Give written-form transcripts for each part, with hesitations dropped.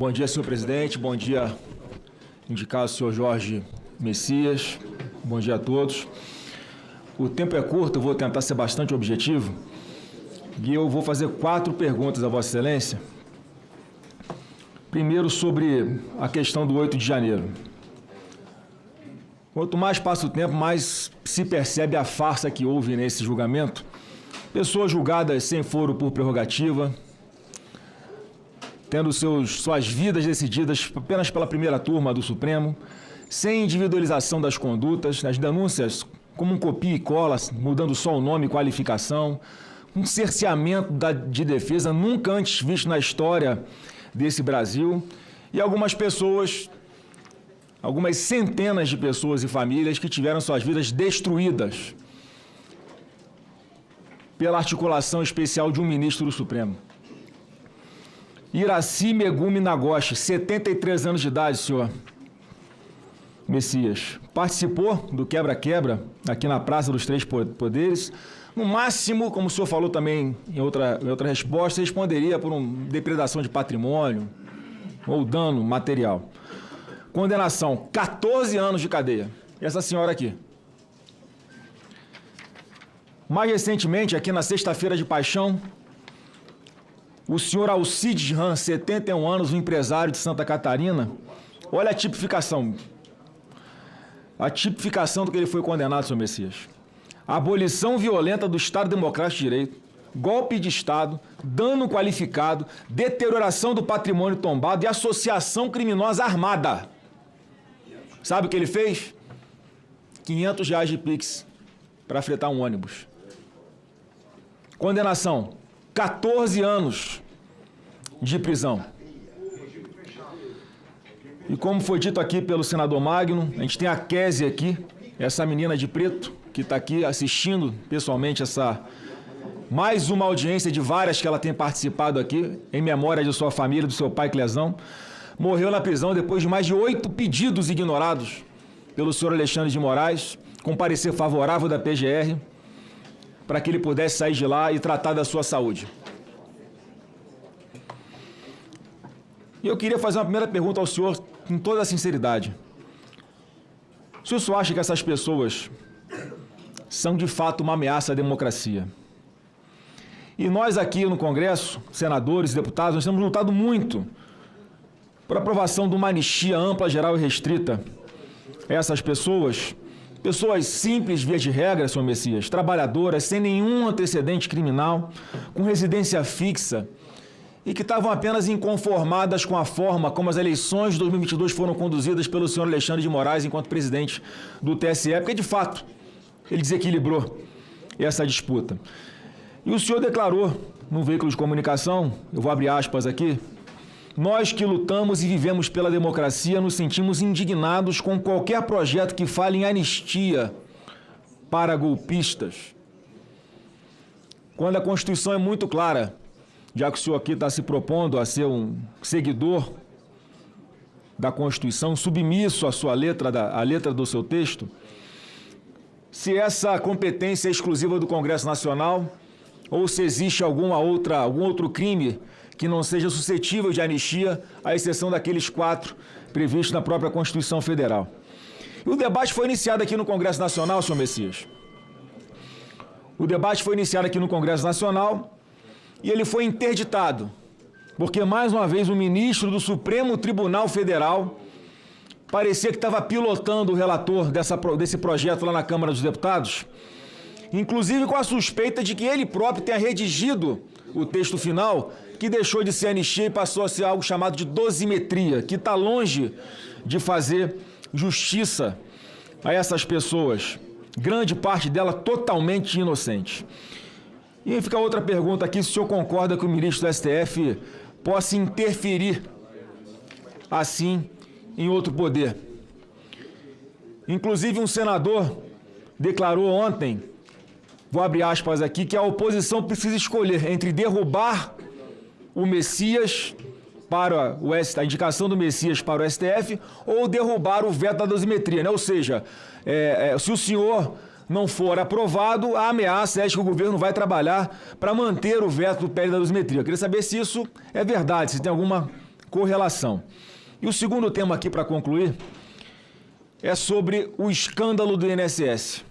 Bom dia, senhor presidente. Bom dia, indicado senhor Jorge Messias. Bom dia a todos. O tempo é curto, eu vou tentar ser bastante objetivo. E eu vou fazer 4 perguntas a Vossa Excelência. Primeiro, sobre a questão do 8 de janeiro. Quanto mais passa o tempo, mais se percebe a farsa que houve nesse julgamento. Pessoas julgadas sem foro por prerrogativa, tendo suas vidas decididas apenas pela primeira turma do Supremo, sem individualização das condutas, as denúncias como um copia e cola, mudando só o nome e qualificação, um cerceamento de defesa nunca antes visto na história desse Brasil, e algumas pessoas, algumas centenas de pessoas e famílias que tiveram suas vidas destruídas pela articulação especial de um ministro do Supremo. Iraci Megumi Nagoshi, 73 anos de idade, senhor Messias. Participou do quebra-quebra aqui na Praça dos Três Poderes. No máximo, como o senhor falou também em outra resposta, responderia por uma depredação de patrimônio ou dano material. Condenação, 14 anos de cadeia. E essa senhora aqui. Mais recentemente, aqui na Sexta-feira de Paixão, o senhor Alcides Ran, 71 anos, um empresário de Santa Catarina. Olha a tipificação. A tipificação do que ele foi condenado, senhor Messias. Abolição violenta do Estado Democrático de Direito, golpe de Estado, dano qualificado, deterioração do patrimônio tombado e associação criminosa armada. Sabe o que ele fez? R$500 de Pix para fretar um ônibus. Condenação, 14 anos de prisão. E como foi dito aqui pelo senador Magno, a gente tem a Kézia aqui, essa menina de preto, que está aqui assistindo pessoalmente mais uma audiência de várias que ela tem participado aqui, em memória de sua família, do seu pai Clezão. Morreu na prisão depois de mais de 8 pedidos ignorados pelo senhor Alexandre de Moraes, com parecer favorável da PGR, para que ele pudesse sair de lá e tratar da sua saúde. E eu queria fazer uma primeira pergunta ao senhor, com toda a sinceridade. O senhor só acha que essas pessoas são de fato uma ameaça à democracia? E nós aqui no Congresso, senadores e deputados, nós temos lutado muito por aprovação de uma anistia ampla, geral e restrita a essas pessoas, pessoas simples, via de regra, senhor Messias, trabalhadoras, sem nenhum antecedente criminal, com residência fixa, e que estavam apenas inconformadas com a forma como as eleições de 2022 foram conduzidas pelo senhor Alexandre de Moraes enquanto presidente do TSE, porque, de fato, ele desequilibrou essa disputa. E o senhor declarou, num veículo de comunicação, eu vou abrir aspas aqui, nós que lutamos e vivemos pela democracia nos sentimos indignados com qualquer projeto que fale em anistia para golpistas. Quando a Constituição é muito clara, já que o senhor aqui está se propondo a ser um seguidor da Constituição, submisso à sua letra, à letra do seu texto, se essa competência é exclusiva do Congresso Nacional ou se existe algum outro crime que não seja suscetível de anistia, à exceção daqueles 4 previstos na própria Constituição Federal. E o debate foi iniciado aqui no Congresso Nacional, senhor Messias. O debate foi iniciado aqui no Congresso Nacional e ele foi interditado, porque, mais uma vez, o ministro do Supremo Tribunal Federal parecia que estava pilotando o relator desse projeto lá na Câmara dos Deputados, inclusive com a suspeita de que ele próprio tenha redigido o texto final, que deixou de ser anistia e passou a ser algo chamado de dosimetria, que está longe de fazer justiça a essas pessoas, grande parte dela totalmente inocente. E fica outra pergunta aqui, se o senhor concorda que o ministro do STF possa interferir, assim, em outro poder. Inclusive, um senador declarou ontem, vou abrir aspas aqui, que a oposição precisa escolher entre derrubar o Messias para a indicação do Messias para o STF ou derrubar o veto da dosimetria, né? Ou seja, se o senhor não for aprovado, a ameaça é de que o governo vai trabalhar para manter o veto do PL da dosimetria. Eu queria saber se isso é verdade, se tem alguma correlação. E o segundo tema aqui para concluir é sobre o escândalo do INSS,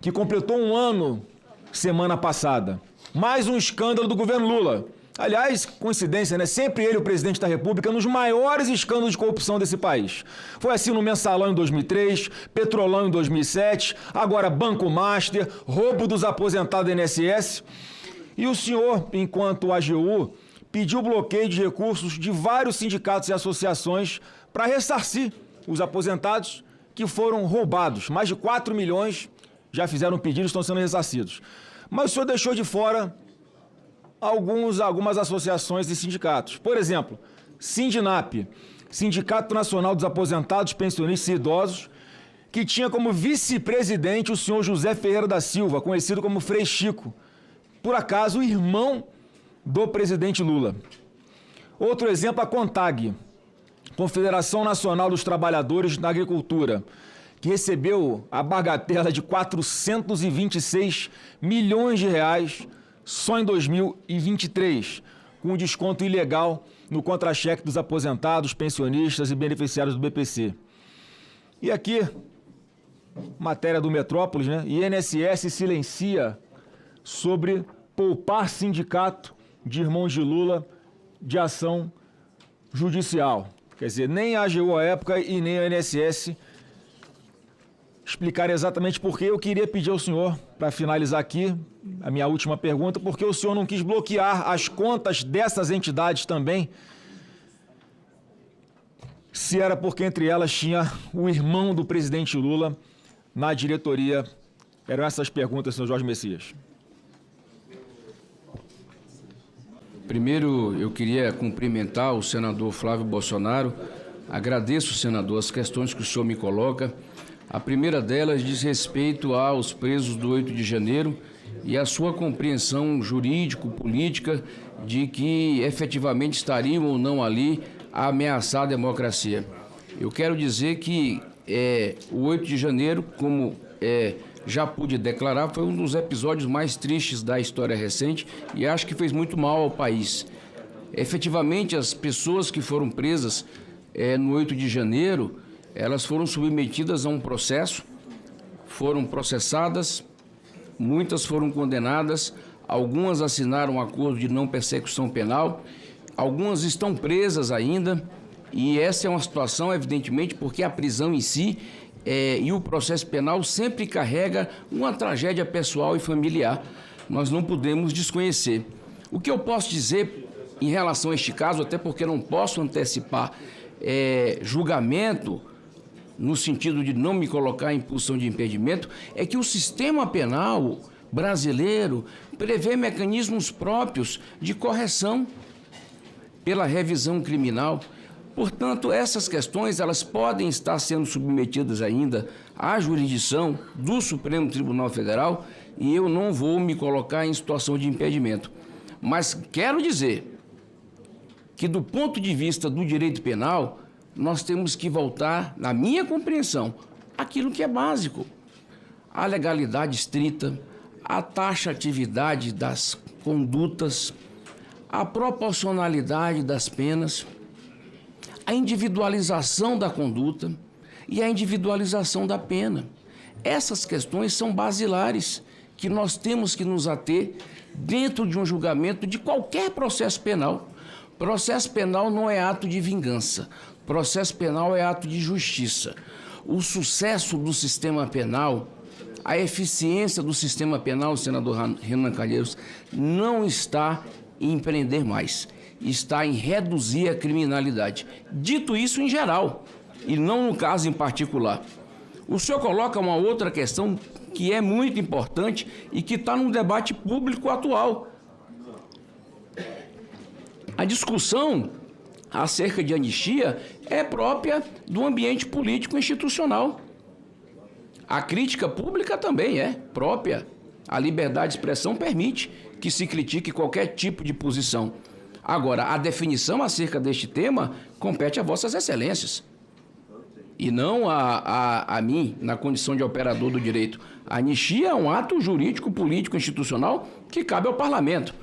que completou um ano semana passada. Mais um escândalo do governo Lula. Aliás, coincidência, né? Sempre ele, o presidente da República, nos maiores escândalos de corrupção desse país. Foi assim no Mensalão em 2003, Petrolão em 2007, agora Banco Master, roubo dos aposentados do INSS. E o senhor, enquanto AGU, pediu bloqueio de recursos de vários sindicatos e associações para ressarcir os aposentados que foram roubados. Mais de 4 milhões já fizeram pedido e estão sendo ressarcidos. Mas o senhor deixou de fora algumas associações e sindicatos. Por exemplo, Sindinap, Sindicato Nacional dos Aposentados, Pensionistas e Idosos, que tinha como vice-presidente o senhor José Ferreira da Silva, conhecido como Frei Chico, por acaso irmão do presidente Lula. Outro exemplo, a CONTAG, Confederação Nacional dos Trabalhadores da Agricultura, que recebeu a bagatela de 426 milhões de reais só em 2023, com desconto ilegal no contra-cheque dos aposentados, pensionistas e beneficiários do BPC. E aqui, matéria do Metrópolis, né? INSS silencia sobre poupar sindicato de irmãos de Lula de ação judicial. Quer dizer, nem a AGU à época e nem a INSS explicar exatamente por que. Eu queria pedir ao senhor, para finalizar aqui, a minha última pergunta, por que o senhor não quis bloquear as contas dessas entidades também, se era porque entre elas tinha o irmão do presidente Lula na diretoria. Eram essas perguntas, senhor Jorge Messias. Primeiro, eu queria cumprimentar o senador Flávio Bolsonaro. Agradeço, senador, as questões que o senhor me coloca. A primeira delas diz respeito aos presos do 8 de janeiro e a sua compreensão jurídico-política de que efetivamente estariam ou não ali a ameaçar a democracia. Eu quero dizer que o 8 de janeiro, como já pude declarar, foi um dos episódios mais tristes da história recente e acho que fez muito mal ao país. Efetivamente, as pessoas que foram presas no 8 de janeiro, elas foram submetidas a um processo, foram processadas, muitas foram condenadas, algumas assinaram um acordo de não persecução penal, algumas estão presas ainda, e essa é uma situação, evidentemente, porque a prisão em si e o processo penal sempre carrega uma tragédia pessoal e familiar. Nós não podemos desconhecer. O que eu posso dizer em relação a este caso, até porque não posso antecipar julgamento, no sentido de não me colocar em posição de impedimento, é que o sistema penal brasileiro prevê mecanismos próprios de correção pela revisão criminal. Portanto, essas questões elas podem estar sendo submetidas ainda à jurisdição do Supremo Tribunal Federal e eu não vou me colocar em situação de impedimento. Mas quero dizer que, do ponto de vista do direito penal, nós temos que voltar, na minha compreensão, aquilo que é básico. A legalidade estrita, a taxatividade das condutas, a proporcionalidade das penas, a individualização da conduta e a individualização da pena. Essas questões são basilares que nós temos que nos ater dentro de um julgamento de qualquer processo penal. Processo penal não é ato de vingança. Processo penal é ato de justiça. O sucesso do sistema penal, a eficiência do sistema penal, senador Renan Calheiros, não está em empreender mais, está em reduzir a criminalidade. Dito isso em geral, e não no caso em particular. O senhor coloca uma outra questão que é muito importante e que está no debate público atual. A discussão acerca de anistia é própria do ambiente político institucional. A crítica pública também é própria. A liberdade de expressão permite que se critique qualquer tipo de posição. Agora, a definição acerca deste tema compete a vossas excelências e não a mim, na condição de operador do direito. A anistia é um ato jurídico, político, institucional que cabe ao parlamento.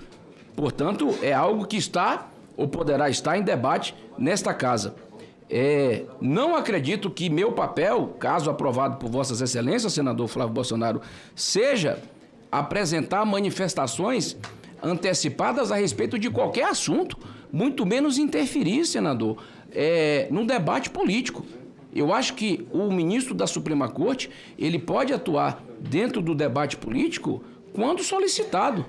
Portanto, é algo que está ou poderá estar em debate nesta casa. Não acredito que meu papel, caso aprovado por Vossas Excelências, senador Flávio Bolsonaro, seja apresentar manifestações antecipadas a respeito de qualquer assunto, muito menos interferir, senador, no debate político. Eu acho que o ministro da Suprema Corte, ele pode atuar dentro do debate político quando solicitado,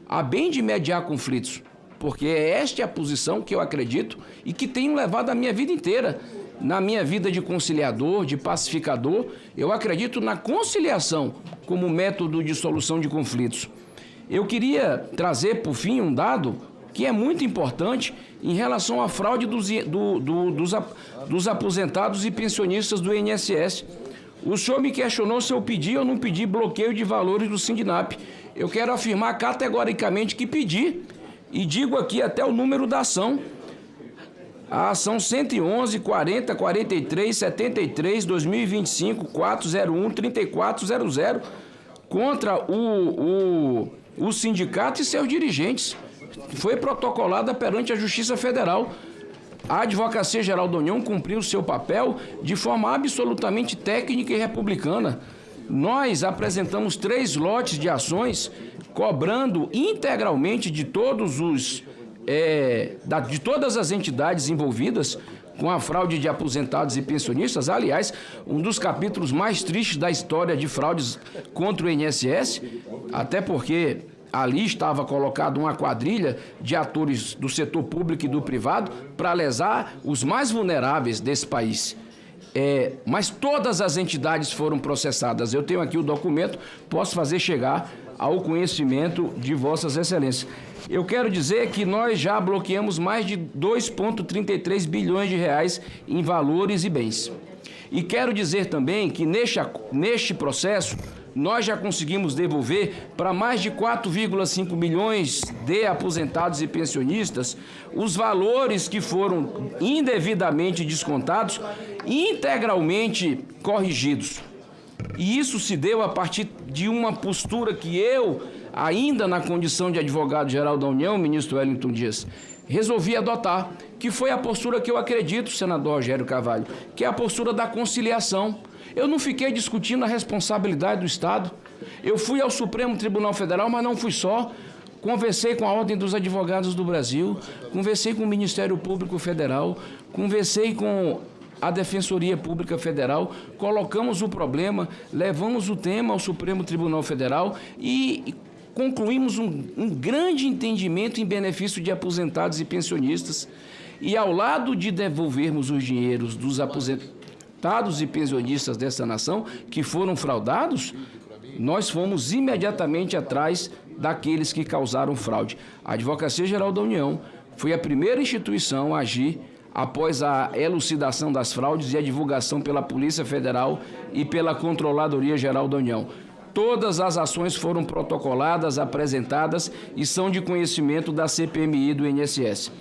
a bem de mediar conflitos, porque esta é a posição que eu acredito e que tenho levado a minha vida inteira. Na minha vida de conciliador, de pacificador, eu acredito na conciliação como método de solução de conflitos. Eu queria trazer, por fim, um dado que é muito importante em relação à fraude dos aposentados e pensionistas do INSS. O senhor me questionou se eu pedi ou não pedi bloqueio de valores do Sindinap. Eu quero afirmar categoricamente que pedi, e digo aqui até o número da ação. A ação 111 40 43 73 2025 401 3400 contra o sindicato e seus dirigentes. Foi protocolada perante a Justiça Federal. A Advocacia Geral da União cumpriu seu papel de forma absolutamente técnica e republicana. Nós apresentamos 3 lotes de ações cobrando integralmente de todas as entidades envolvidas com a fraude de aposentados e pensionistas. Aliás, um dos capítulos mais tristes da história de fraudes contra o INSS, até porque ali estava colocada uma quadrilha de atores do setor público e do privado para lesar os mais vulneráveis desse país. Mas todas as entidades foram processadas. Eu tenho aqui o documento, posso fazer chegar ao conhecimento de Vossas Excelências. Eu quero dizer que nós já bloqueamos mais de 2,33 bilhões de reais em valores e bens. E quero dizer também que neste processo nós já conseguimos devolver para mais de 4,5 milhões de aposentados e pensionistas os valores que foram indevidamente descontados, integralmente corrigidos. E isso se deu a partir de uma postura que eu, ainda na condição de advogado-geral da União, ministro Wellington Dias, resolvi adotar, que foi a postura que eu acredito, senador Rogério Carvalho, que é a postura da conciliação. Eu não fiquei discutindo a responsabilidade do Estado. Eu fui ao Supremo Tribunal Federal, mas não fui só. Conversei com a Ordem dos Advogados do Brasil, conversei com o Ministério Público Federal, conversei com a Defensoria Pública Federal, colocamos o problema, levamos o tema ao Supremo Tribunal Federal e concluímos um grande entendimento em benefício de aposentados e pensionistas. E ao lado de devolvermos os dinheiros dos aposentados e pensionistas dessa nação que foram fraudados, nós fomos imediatamente atrás daqueles que causaram fraude. A Advocacia Geral da União foi a primeira instituição a agir após a elucidação das fraudes e a divulgação pela Polícia Federal e pela Controladoria Geral da União. Todas as ações foram protocoladas, apresentadas e são de conhecimento da CPMI do INSS.